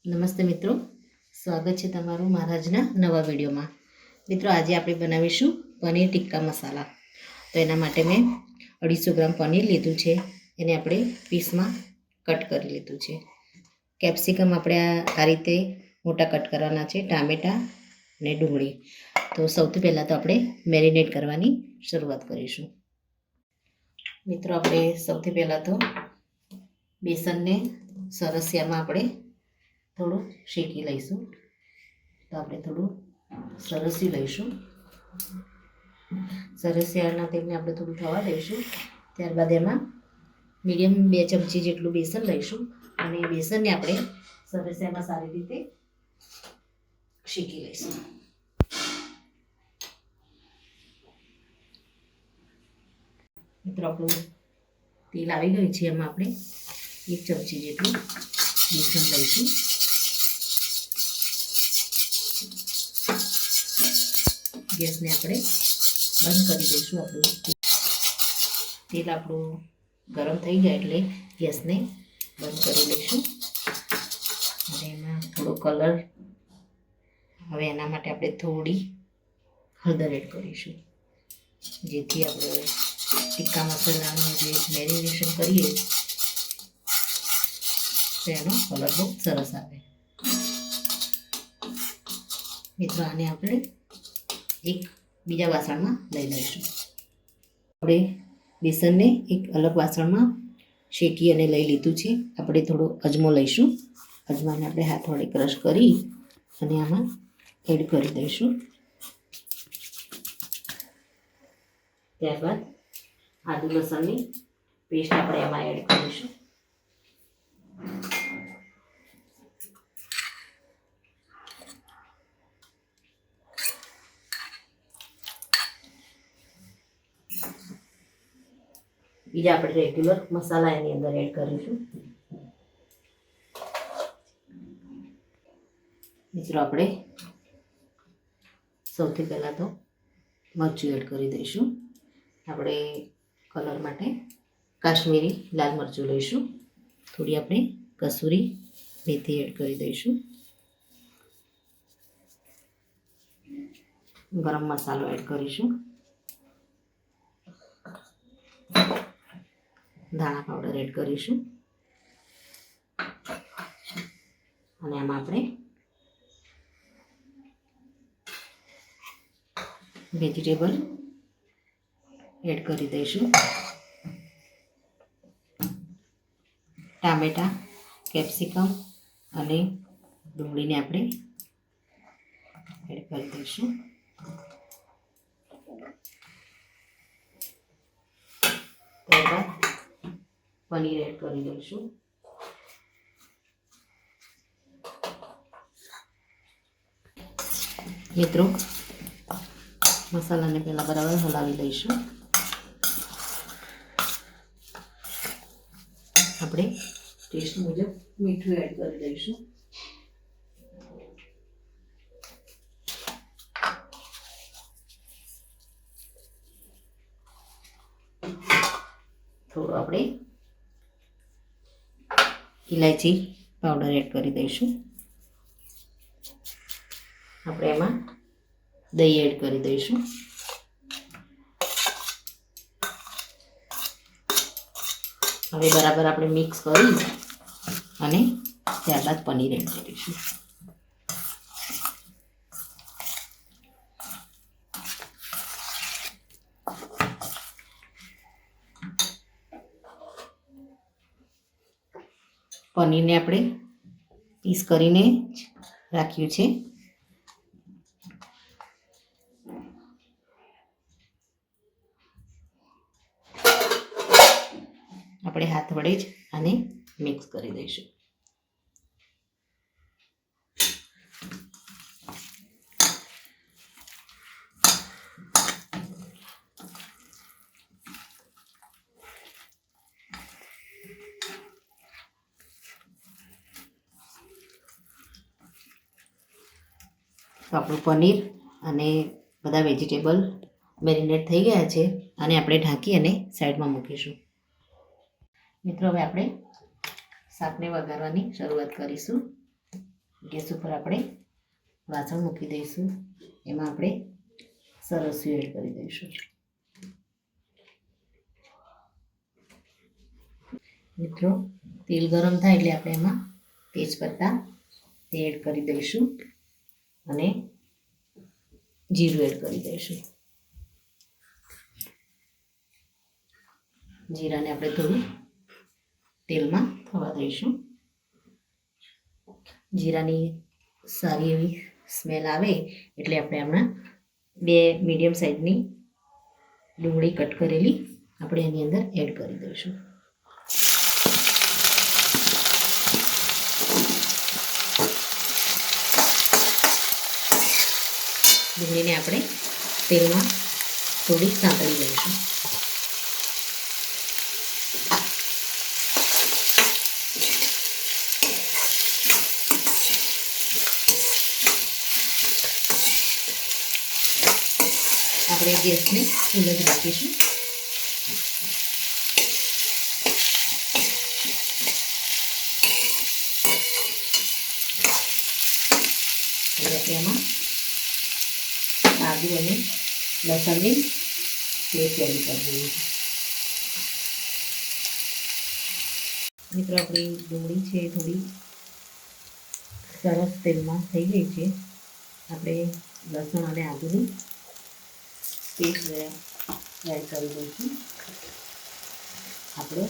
નમસ્તે મિત્રો, સ્વાગત છે તમારું મારા આજના નવા વિડીયોમાં. મિત્રો, આજે આપણે બનાવીશું પનીર ટિક્કા મસાલા. તો એના માટે મેં 250 ગ્રામ પનીર લીધું છે. એને આપણે પીસમાં કટ કરી લીધું છે. કેપ્સિકમ આપણે આ રીતે મોટા કટ કરવાના છે, ટામેટાં અને ડુંગળી. તો સૌથી પહેલાં તો આપણે મેરિનેટ કરવાની શરૂઆત કરીશું. મિત્રો, આપણે સૌથી પહેલાં તો બેસનને સરસિયામાં આપણે થોડું શેકી લઈશું. તો આપણે થોડું સરસી લઈશું. સરસિયાના તેલને આપણે થોડું થવા દઈશું. ત્યારબાદ એમાં મીડિયમ 2 ચમચી જેટલું બેસન લઈશું અને બેસનને આપણે સરસિયામાં સારી રીતે શેકી લઈશું. મિત્રો, આપણું તેલ આવી ગયું છે. એમાં આપણે 1 ચમચી જેટલું બેસન લઈશું. ગેસને આપણે બંધ કરી દઈશું. આપણું તેલ ગરમ થઈ જાય એટલે ગેસને બંધ કરી દઈશું. અને એમાં થોડો કલર, હવે એના માટે આપણે થોડી હળદર એડ કરીશું, જેથી આપણે ટિક્કા મસાલાનું જે મેરિનેશન કરીએ તો એનો કલર બહુ સરસ આવે. મિત્રો, આને આપણે એક બીજા વાસણમાં લઈ લઈશું. આપણે બેસનને એક અલગ વાસણમાં શેકી અને લઈ લીધું છે. આપણે થોડો અજમો લઈશું. અજમાને આપણે હાથ વડે ક્રશ કરી અને આમાં એડ કરી દઈશું. ત્યારબાદ આદુ લસણની પેસ્ટ આપણે એમાં એડ કરીશું. બીજા આપણે રેગ્યુલર મસાલા એની અંદર એડ કરીશું. મિત્રો, આપણે સૌથી પહેલાં તો મરચું એડ કરી દઈશું. આપણે કલર માટે કાશ્મીરી લાલ મરચું લઈશું. થોડી આપણે કસૂરી મેથી એડ કરી દઈશું. ગરમ મસાલો એડ કરીશું. ધાણા પાવડર એડ કરીશું. અને આમાં આપણે વેજીટેબલ એડ કરી દઈશું. ટામેટાં, કેપ્સિકમ અને ડુંગળીને આપણે એડ કરી દઈશું. ત્યારબાદ પનીર એડ કરી દઈશું. મિત્રો, મસાલાને પહેલાં બરાબર હલાવી લઈશું. આપણે ટેસ્ટ મુજબ મીઠું એડ કરી દઈશું. થોડું આપણે ઇલાયચી પાવડર એડ કરી દઈશું. આપણે એમાં દહીં એડ કરી દઈશું. હવે બરાબર આપણે મિક્સ કરી અને ત્યારબાદ પનીર એડ કરીશું. પનીરને આપણે પીસ કરીને જ રાખ્યું છે. આપણે હાથ વડે જ આને મિક્સ કરી દઈશું. તો આપણું પનીર અને બધા વેજીટેબલ મેરિનેટ થઈ ગયા છે. અને આપણે ઢાંકી અને સાઈડમાં મૂકીશું. મિત્રો, હવે આપણે શાકને વઘારવાની શરૂઆત કરીશું. ગેસ ઉપર આપણે વાસણ મૂકી દઈશું. એમાં આપણે સરસ્યું એડ કરી દઈશું. મિત્રો તેલ ગરમ થાય એટલે આપણે એમાં તેજપત્તા એડ કરી દઈશું અને જીરું એડ કરી દઈશું. જીરાને આપણે થોડું તેલમાં થવા દઈશું. જીરાની સારી એવી સ્મેલ આવે એટલે આપણે હમણાં 2 મીડિયમ સાઇઝની ડુંગળી કટ કરેલી આપણે એની અંદર એડ કરી દઈશું. ડુંગળીને આપણે તેલમાં થોડી સાંતળી લઈશું. આપણે ગેસને ફૂલ જ રાખીશું. હવે આપણે એમાં આદુ અને લસણની પેસ્ટ એડ કરી દઈએ. મિત્રો આપણી ડુંગળી છે થોડી સરસ તેલમાં થઈ ગઈ છે. આપણે લસણ અને આદુની પેસ્ટ એડ કરી દઈશું. આપણે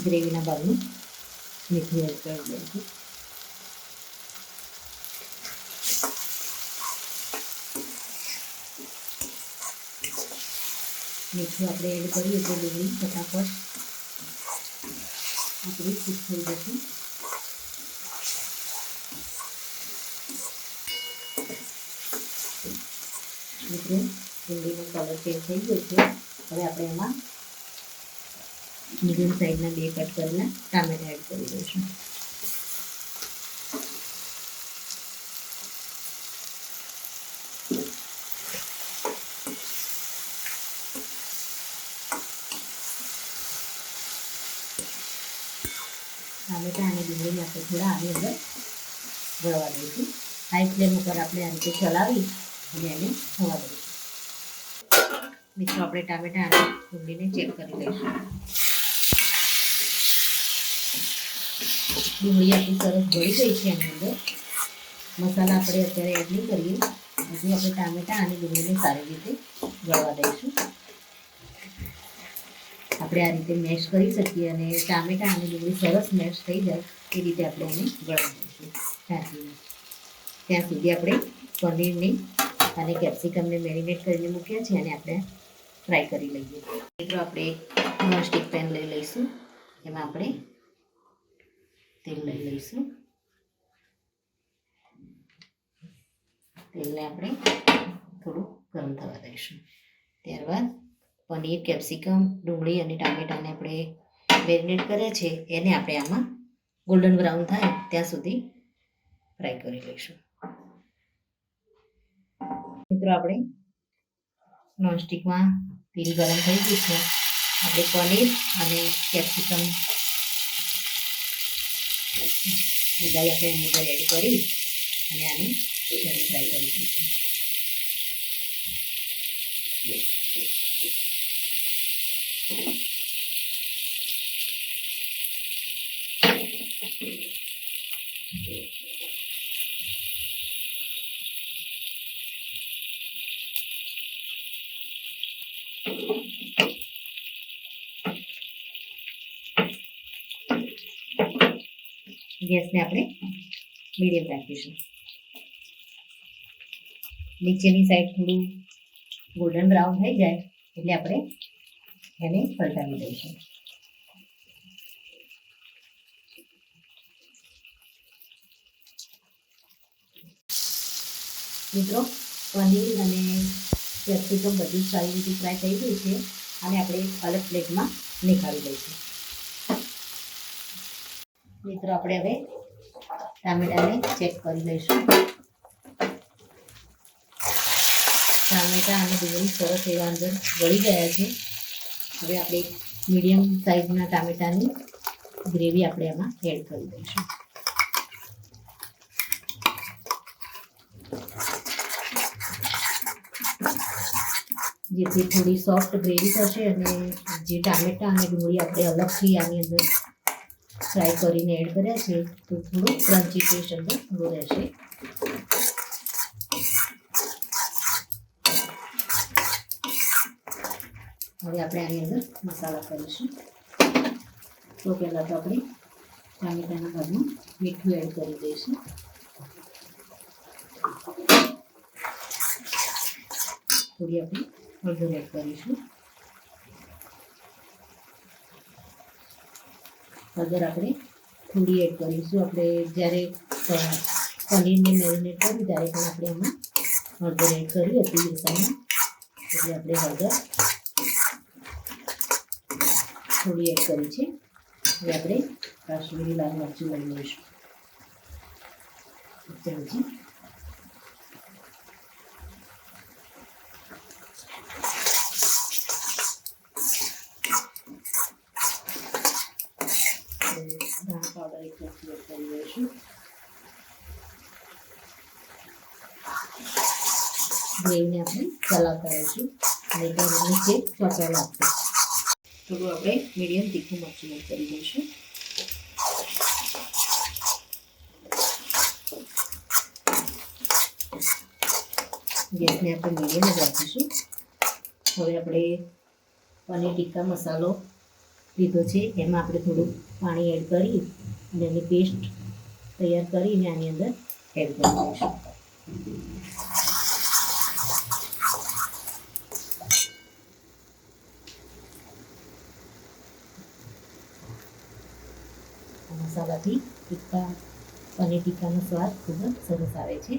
ગ્રેવીના ભાગનું મીઠું એડ કરી દઈશું. મીઠું આપણે એડ કરીએ તો ડુંગળી ફટાફટ આપણી કૂક થઈ જશે. મિત્રો ડુંગળીનો કલર ચેન્જ થઈ ગયો છે. હવે આપણે એમાં મીડિયમ સાઇઝના 2 કટ કરેલા ટામેટા એડ કરી દઈશું. ટામેટા અને ડુંગળીને આપણે થોડા આની અંદર ગળવા દઈશું. હાઈ ફ્લેમ ઉપર આપણે આ રીતે ચલાવી અને એને થવા દઈશું. મિત્રો આપણે ટામેટા અને ડુંગળીને ચેક કરી લઈશું. ડુંગળી આપણી સરસ ગળી ગઈ છે. એની અંદર મસાલા આપણે અત્યારે એડ નહીં કરીએ. હજી આપણે ટામેટા અને ડુંગળીને સારી રીતે ગળવા દઈશું. આપણે આ રીતે મેશ કરી શકીએ અને ટામેટા અને ડુંગળી સરસ મેશ થઈ જાય એ રીતે આપણે એને ગળવા દઈશું. ત્યાં સુધી આપણે પનીરની અને કેપ્સિકમને મેરિનેટ કરીને મૂક્યા છે અને આપણે ફ્રાય કરી લઈએ. મિત્રો આપણે નોનસ્ટિક પેન લઈ લઈશું. એમાં આપણે તેલ લઈ લઈશું. તેલને આપણે થોડું ગરમ થવા દઈશું. ત્યારબાદ પનીર, કેપ્સિકમ, ડુંગળી અને ટામેટાને આપણે મેરિનેટ કર્યા છે એને આપણે આમાં ગોલ્ડન બ્રાઉન થાય ત્યાં સુધી ફ્રાય કરી લઈશું. મિત્રો આપણે નોનસ્ટિકમાં તેલ ગરમ થઈ ગયું છે. આપણે પનીર અને કેપ્સિકમ બધા આપણે એની અંદર એડ કરી અને આને ફ્રાય કરી દઈશું. ગેસને આપણે મીડિયમ રાખીશું. નીચેની સાઈડ થોડું ગોલ્ડન બ્રાઉન થઈ જાય એટલે આપણે એને પલટાવી દઈશું. મિત્રો પનીર અને કેપ્સિકમ બધું સારી રીતે ફ્રાય થઈ ગયું છે અને આપણે અલગ પ્લેટમાં નીકાળી દઈશું. મિત્રો આપણે હવે ટામેટાને ચેક કરી લઈશું. ટામેટા અને ડુંગળી સરસ એવા અંદર ગળી ગયા છે. હવે આપણે મીડિયમ સાઇઝના ટામેટાની ગ્રેવી આપણે એમાં એડ કરી દઈશું. જેથી થોડી સોફ્ટ ગ્રેવી થશે અને જે ટામેટાં અને ડુંગળી આપણે અલગથી આની અંદર ફ્રાય કરીને એડ કર્યા છે તો થોડું ક્રન્ચી ટેસ્ટ અંદર થોડો રહેશે. હવે આપણે આની અંદર મસાલા કરીશું. તો પહેલાં તો આપણે ટામેટાના ભાગમાં મીઠું એડ કરી દઈશું. થોડી આપણે હળદર એડ કરીશું. હળદર આપણે થોડી એડ કરીશું. આપણે જ્યારે પનીરને મેરિનેટ કર્યું ત્યારે પણ આપણે એમાં હળદર એડ કરી હતી મસાલામાં, એટલે આપણે હળદર થોડી એડ કરી છે. હવે આપણે કાશ્મીરી લાલ મરચું લઈ લઈશું. ચમચી ધાણા પાવડર એક ચમચી એડ કરી દઈશું. ગ્રેવીને આપણે ચલાવતા રહીશું નહીં તો નીચે ચોંટવા લાગશે. થોડું આપણે મીડિયમ તીખું મરચું એડ કરી દઈશું. ગેસને આપણે મીડિયમ જ રાખીશું. હવે આપણે પનીર ટિક્કા મસાલો લીધો છે, એમાં આપણે થોડું પાણી એડ કરી અને એની પેસ્ટ તૈયાર કરીને આની અંદર એડ કરી દઈશું. મસાલાથી પનીર ટિક્કાનો સ્વાદ ખૂબ જ સરસ આવે છે.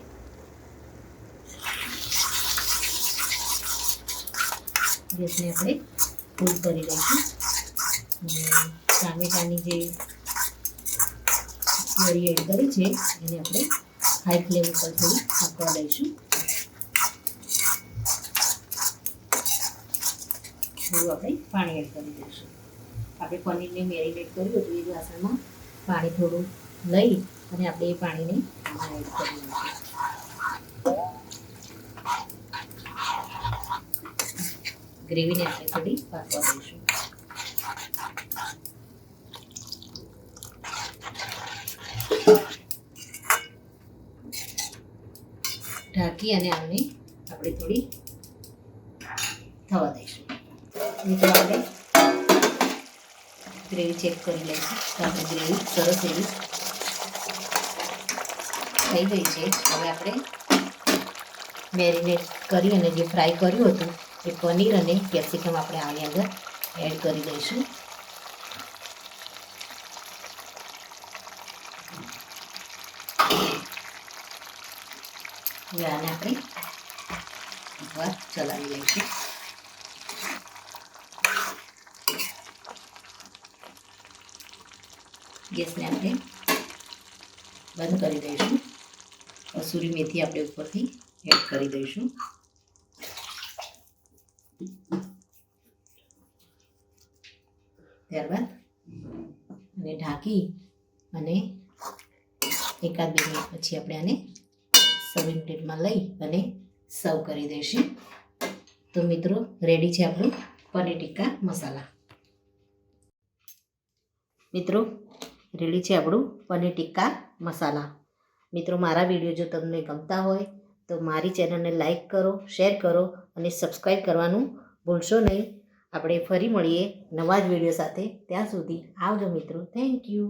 ગેસને આપણે ફૂલ કરી દઈશું. ટામેટાની જે પ્યોરી એડ કરી છે એને આપણે હાઈ ફ્લેમ ઉપર થોડી પાકવા દઈશું. થોડું આપણે પાણી એડ કરી દઈશું. આપણે પનીરને મેરિનેટ કર્યું હતું એ વાસણમાં પાણી થોડું લઈ અને આપણે એ પાણીને આમાં એડ કરી દઈશું. ગ્રેવીને આપણે થોડી પાકવા દઈશું. ઢાંકી અને આને આપણે થોડી થવા દઈશું. મિત્રો આપણે ગ્રેવી ચેક કરી લઈશું. તો આપણી ગ્રેવી સરસ એવી થઈ ગઈ છે. હવે આપણે મેરિનેટ કરી અને જે ફ્રાય કર્યું હતું એ પનીર અને કેપ્સિકમ આપણે આની અંદર એડ કરી દઈશું. હવે આને આપણે એકવાર ચલાવી લઈશું. ગેસને આપણે બંધ કરી દઈશું. કસૂરી મેથી આપણે ઉપરથી એડ કરી દઈશું. ત્યારબાદ અને ઢાંકી અને એકાદ 2 મિનિટ પછી આપણે આને સર્વિંગ પ્લેટમાં લઈ અને સર્વ કરી દઈશું. તો મિત્રો રેડી છે આપણું પનીર ટિક્કા મસાલા. મિત્રો રેડી છે આપણું પનીર ટિક્કા મસાલા. મિત્રો મારા વિડીયો જો તમને ગમતા હોય તો મારી ચેનલને લાઈક કરો, શેર કરો અને સબસ્ક્રાઈબ કરવાનું ભૂલશો નહીં. આપણે ફરી મળીએ નવા જ વિડીયો સાથે. ત્યાં સુધી આવજો મિત્રો. Thank you.